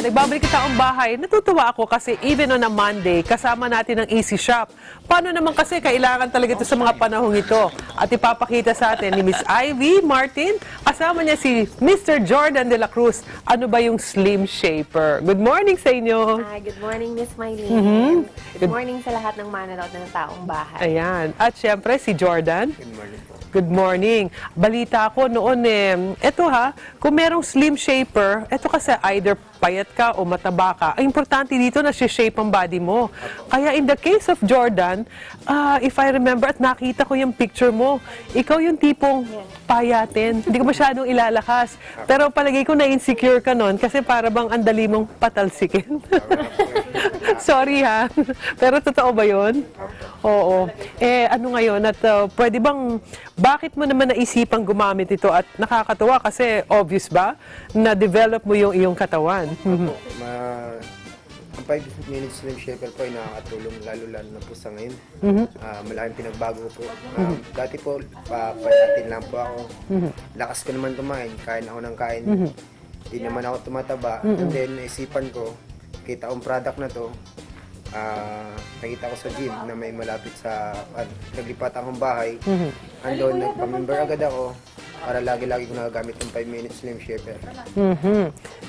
Ayan, nagbabalik kita ang bahay. Natutuwa ako kasi even on a Monday, kasama natin ang Easy Shop. Paano naman kasi kailangan talaga ito sa mga panahong ito? At ipapakita sa atin ni Miss Ivy Martin, kasama niya si Mr. Jordan de la Cruz. Ano ba yung Slim Shaper? Good morning sa inyo. Good morning, Miss Mylene. Good morning sa lahat ng manonood ng taong bahay. Ayan. At syempre, si Jordan. Good morning po. Good morning. Balita ko noon eto kung merong Slim Shaper, eto kasi either payat ka o mataba ka, ang importante dito na shape ang body mo. Kaya in the case of Jordan, if I remember at nakita ko yung picture mo, ikaw yung tipong payatin. Hindi ko masyadong ilalakas. Pero palagay ko na-insecure ka nun kasi para bang andali mong patalsikin. Sorry ha. Pero totoo ba yun? Oo. Ano ngayon? At pwede bang, bakit mo naman naisipang gumamit ito? At nakakatuwa kasi obvious ba? Na-develop mo yung iyong katawan. Ang 5 minutes Slim Shaper po ay nakakatulong lalo na po sa ngayon. Malaking pinagbago po. Dati po, payatin lang po ako. Lakas ko naman kumain, kain ako ng kain. Hindi naman ako tumataba. And then, naisipan ko, kita kong product na to, nakita ko sa gym na may malapit sa naglipat akong bahay. Andun, nagpa-member agad ako para lagi-lagi ko nagagamit yung 5 minutes Slim Shaper.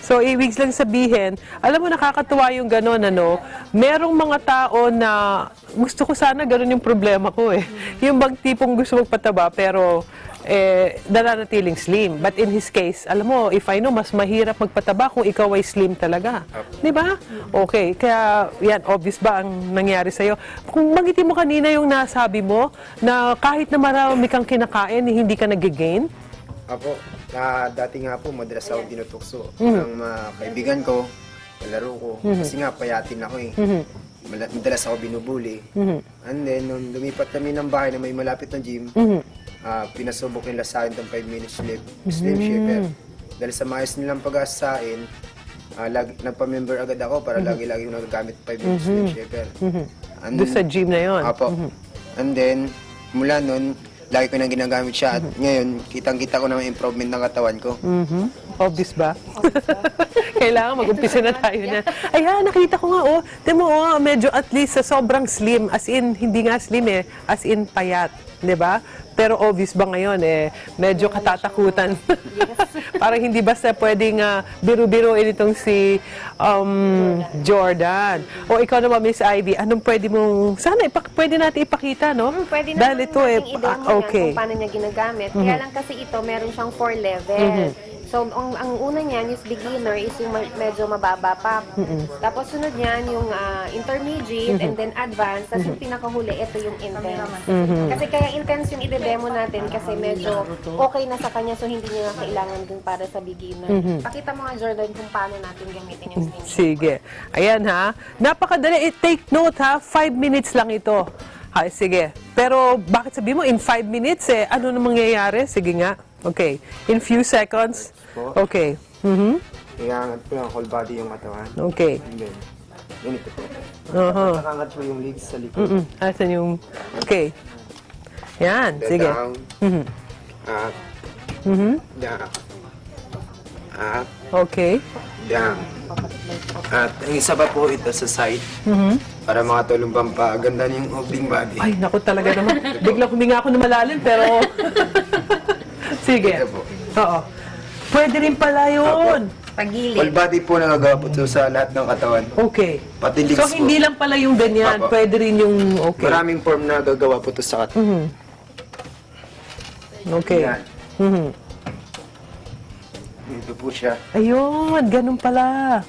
So, ibig lang sabihin, alam mo, nakakatuwa yung gano'n, ano? Merong mga tao na gusto ko sana gano'n yung problema ko eh. Yung bang tipong gusto magpataba pero nananatiling slim. But in his case, alam mo, if I know, mas mahirap magpataba kung ikaw ay slim talaga. Di ba? Okay. Kaya, yan, obvious ba ang nangyari sa'yo? Kung magitin mo kanina yung nasabi mo, na kahit na marami kang kinakain, hindi ka nag-gain? Apo, dati nga po, madalas ako tinutukso ng mga kaibigan ko, kalaro ko, kasi nga payatin ako eh. Madalas ako binubuli. And then, nung lumipat kami ng bahay na may malapit na gym, pinasubok nila sa akin itong 5 minutes Slim Shaper. Dahil sa maayos nilang pag-asain, nagpa-member agad ako para lagi-lagi yung nagagamit 5 minutes Slim Shaper. Doon sa gym na yun? Apo. And then, mula nun, lagi ko nang ginagamit siya at ngayon, kitang-kita ko naman improvement ng katawan ko. Obvious ba? Kailangan mag-umpisa na tayo na. Ayan, nakita ko nga, Timo, medyo at least sa sobrang slim, as in, hindi nga slim as in payat. Diba? Pero obvious ba ngayon, medyo katatakutan. Parang hindi basta pwedeng biru-biruin itong si Jordan. O ikaw naman, Miss Ivy, anong pwede mong, sana pwede natin ipakita, no? Pwede dahil ito i-demo yan kung paano niya ginagamit. Kaya lang kasi ito, meron siyang 4 level. So, ang una niyan, yung beginner, is yung medyo mababa pa. Tapos sunod niyan, yung intermediate, and then advanced. Tapos yung pinakahuli, ito yung intense. Kasi kaya intense yung i-demo natin kasi medyo okay na sa kanya, so hindi niya kailangan din para sa beginner. Pakita mo nga, Jordan, kung paano natin gamitin yung Slim Shaper. Sige. Ayan ha. Napakadali. Take note ha. 5 minutes lang ito. Hay, sige. Pero bakit sabi mo, in 5 minutes ano na mangyayari? Sige nga. Okay. In few seconds. Okay. Kailangan po yung whole body yung katawan. Okay. And then, ganito po. Nakakangat po yung legs sa likod. Asan yung... Okay. Yan. Sige. Down. Up. Down. Up. Okay. Down. At ang isa pa po ito sa side. Para makatulong pampaganda yung holding body. Ay, naku talaga naman. Biglang huminga ako na malalim, pero... Sige. Ito po. Oo. Pwede rin pala yun. Pagilid. Whole body po nagagawa po ito sa lahat ng katawan. Okay. Pati legs So, po. hindi lang pala yung ganyan. Apo. Pwede rin yung... Okay. Maraming form na gagawa po ito sa katawan. Okay. Yan. Dito po siya. Ayun, ganun pala.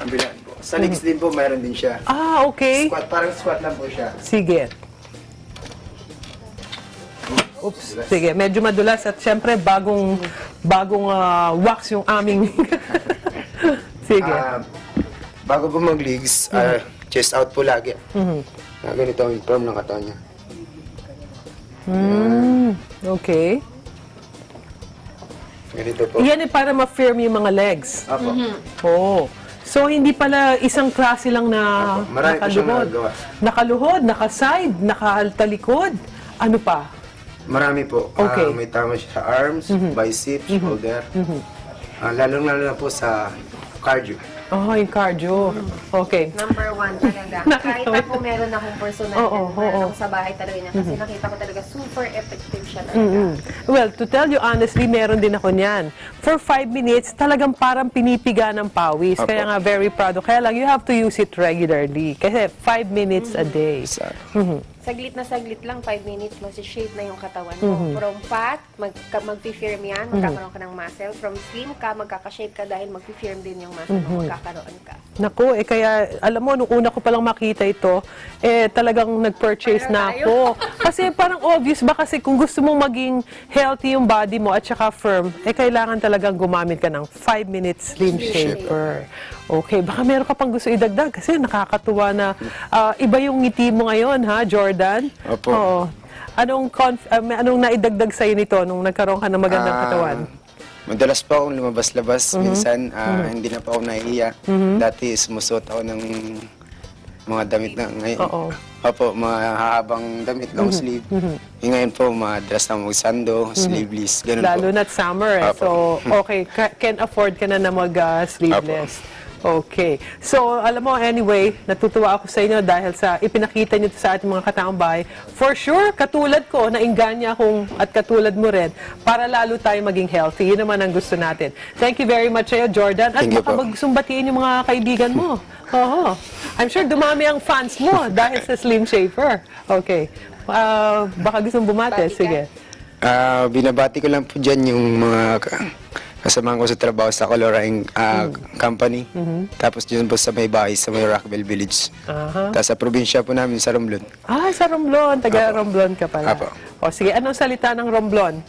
Ambilan po. Sa legs din po, mayroon din siya. Okay. Squat, parang squat lang po siya. Sige. Oops. Sige, medyo madulas at syempre bagong wax yung aming... Sige. Bago po mag-legs, chest out po lagi. Ganito ang form ng katawan niya. Okay. Ganito po. Yan para ma-firm yung mga legs. Apo. Oo. So, hindi pala isang klase lang na Apo. Marami pa siyang nagagawa. Nakaluhod, naka-side, naka-talikod. Ano pa? Marami po. Okay. May tama siya sa arms, biceps, shoulder. Lalong-lalo na po sa cardio. Oh, yung cardio. Okay. Number 1 talaga. Kahit ako meron akong personal meron ako sa bahay talaga niya. Kasi nakita ko talaga super effective siya talaga. Well, to tell you honestly, meron din ako niyan. For 5 minutes, talagang parang pinipiga ng pawis. Opo. Kaya nga very proud. Kaya lang, you have to use it regularly. Kasi 5 minutes a day. Saglit na saglit lang, 5 minutes, shape na yung katawan mo. From fat, mag-firm yan, magkakaroon ka ng muscle. From slim ka, magkaka-shape ka dahil mag-firm din yung muscle mo, magkakaroon ka. Naku, kaya, alam mo, nung una ko palang makita ito, talagang nag-purchase na ako. Kasi parang obvious ba kasi kung gusto mong maging healthy yung body mo at saka firm, kailangan talagang gumamit ka ng 5 minutes slim shaper. Okay, baka meron ka pang gusto idagdag kasi nakakatuwa na iba yung ngiti mo ngayon, ha, Jordan? Opo. Oo. Anong naidagdag sa'yo nito nung nagkaroon ka ng magandang katawan? Madalas pa akong lumabas-labas. Minsan, hindi na pa ako nahihiya. Dati, sumusuot ako ng mga damit na ngayon. Oo. Opo, mga hahabang damit, long sleeve. Ngayon po, madalas na mag-sando, sleeveless, ganun Lalo po. na't summer, Opo. So, okay, can afford ka na mag-sleeveless. Okay. So, alam mo, anyway, natutuwa ako sa inyo dahil sa ipinakita nyo sa ating mga kataong bahay. For sure, katulad ko, naingganya akong at katulad mo rin, para lalo tayo maging healthy. Yun naman ang gusto natin. Thank you very much sa'yo, Jordan. At Thank you baka po. magsumbatiin yung mga kaibigan mo. Oo. I'm sure dumami ang fans mo dahil sa Slim Shaper. Okay. Baka gustong bumate. Bati ka? Sige. Binabati ko lang po dyan yung mga kasamahan ko sa trabaho sa Coloraine Company. Tapos dyan po sa may bahay, sa may Rockville Village. Tapos sa probinsya po namin sa Romblon. Sa Romblon. Taga Romblon ka pala. Apo. O sige, anong salita ng Romblon?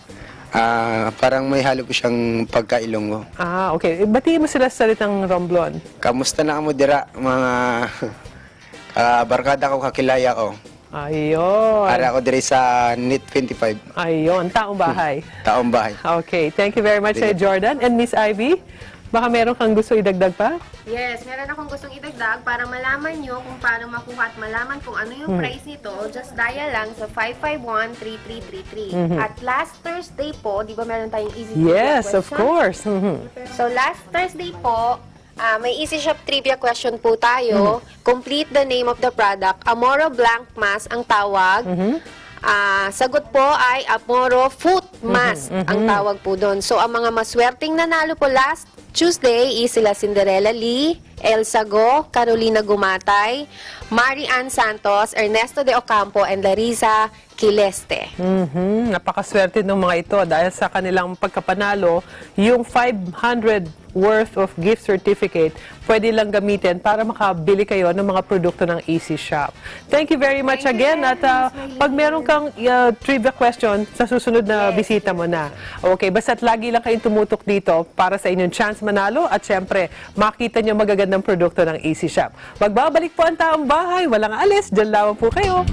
Parang may halo po siyang pagkailonggo. Okay. Batiin mo sila sa salitang Romblon. Kamusta na mo dira, mga barkada ko, kakilaya ko. Ayun. Para ako diri sa NIT 25, Ayun. Taong bahay. taong bahay. Okay. Thank you very much, Sir Jordan. And Miss Ivy, baka meron kang gusto idagdag pa? Yes, meron akong gustong idagdag para malaman nyo kung paano makuha at malaman kung ano yung price nito. Just dial lang sa 551-3333. At last Thursday po, di ba meron tayong easy trivia Yes, of question? course. So last Thursday po, may Easy Shop trivia question po tayo. Complete the name of the product. Amoro Blank Mask ang tawag. Sagot po ay Amoro Foot Mask ang tawag po doon. So ang mga maswerteng nanalo po last Tuesday is sila Cinderella Lee, Elsa Go, Carolina Gumatay, Mari Ann Santos, Ernesto de Ocampo, and Larissa Quileste. Napakaswerte ng mga ito dahil sa kanilang pagkapanalo, yung 500 worth of gift certificate pwede lang gamitin para makabili kayo ng mga produkto ng Easy Shop. Thank you very much again at pag meron kang trivia question sa susunod na bisita mo na. Okay, basta't lagi lang kayong tumutok dito para sa inyong chance manalo at syempre makita nyo magagandang produkto ng Easy Shop. Magbabalik po ang taong bahay, walang alis, dyan lamang po kayo.